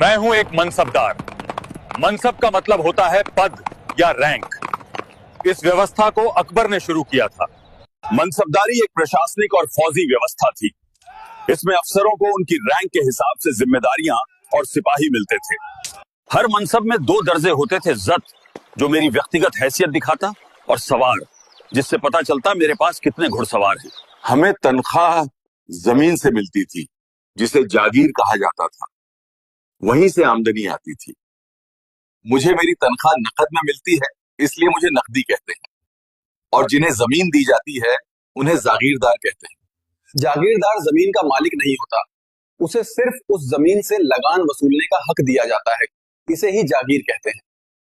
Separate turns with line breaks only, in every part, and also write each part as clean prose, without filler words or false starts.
मैं हूं एक मनसबदार। मनसब का मतलब होता है पद या रैंक। इस व्यवस्था को अकबर ने शुरू किया था। मनसबदारी एक प्रशासनिक और फौजी व्यवस्था थी। इसमें अफसरों को उनकी रैंक के हिसाब से जिम्मेदारियां और सिपाही मिलते थे। हर मनसब में दो दर्जे होते थे, जत जो मेरी व्यक्तिगत हैसियत दिखाता, और सवार जिससे पता चलता मेरे पास कितने घुड़सवार हैं।
हमें तनख्वाह जमीन से मिलती थी, जिसे जागीर कहा जाता था। वहीं से आमदनी आती थी। मुझे मेरी तनख्वाह नकद में मिलती है, इसलिए मुझे नकदी कहते हैं। और जिन्हें जमीन दी जाती है उन्हें जागीरदार कहते हैं।
जागीरदार जमीन का मालिक नहीं होता, उसे सिर्फ उस जमीन से लगान वसूलने का हक दिया जाता है। इसे ही जागीर कहते हैं।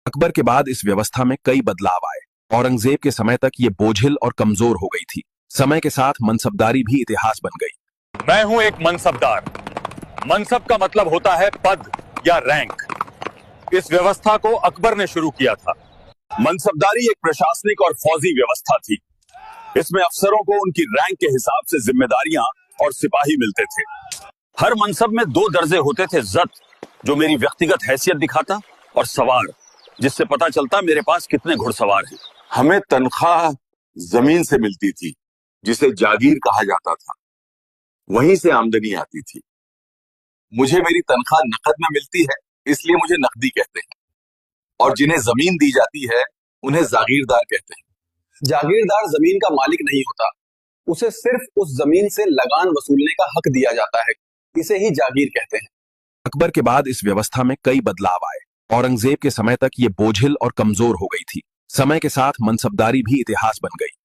अकबर के बाद इस व्यवस्था में कई बदलाव आए। औरंगजेब के समय तक ये बोझिल और कमजोर हो गई थी। समय के साथ मनसबदारी भी इतिहास बन गई।
मैं हूं एक मनसबदार। मनसब का मतलब होता है पद या रैंक। इस व्यवस्था को अकबर ने शुरू किया था।
मनसबदारी एक प्रशासनिक और फौजी व्यवस्था थी। इसमें अफसरों को उनकी रैंक के हिसाब से जिम्मेदारियां और सिपाही मिलते थे।
हर मनसब में दो दर्जे होते थे, जत जो मेरी व्यक्तिगत हैसियत दिखाता, और सवार जिससे पता चलता मेरे पास कितने घुड़सवार हैं।
हमें तनख्वाह जमीन से मिलती थी, जिसे जागीर कहा जाता था। वहीं से आमदनी आती थी। मुझे मेरी तनख्वाह नकद में मिलती है, इसलिए मुझे नकदी कहते हैं। और जिन्हें जमीन दी जाती है उन्हें जागीरदार कहते हैं।
जागीरदार जमीन का मालिक नहीं होता, उसे सिर्फ उस जमीन से लगान वसूलने का हक दिया जाता है। इसे ही जागीर कहते हैं।
अकबर के बाद इस व्यवस्था में कई बदलाव आए। औरंगजेब के समय तक ये बोझिल और कमजोर हो गई थी। समय के साथ मनसबदारी भी इतिहास बन गई।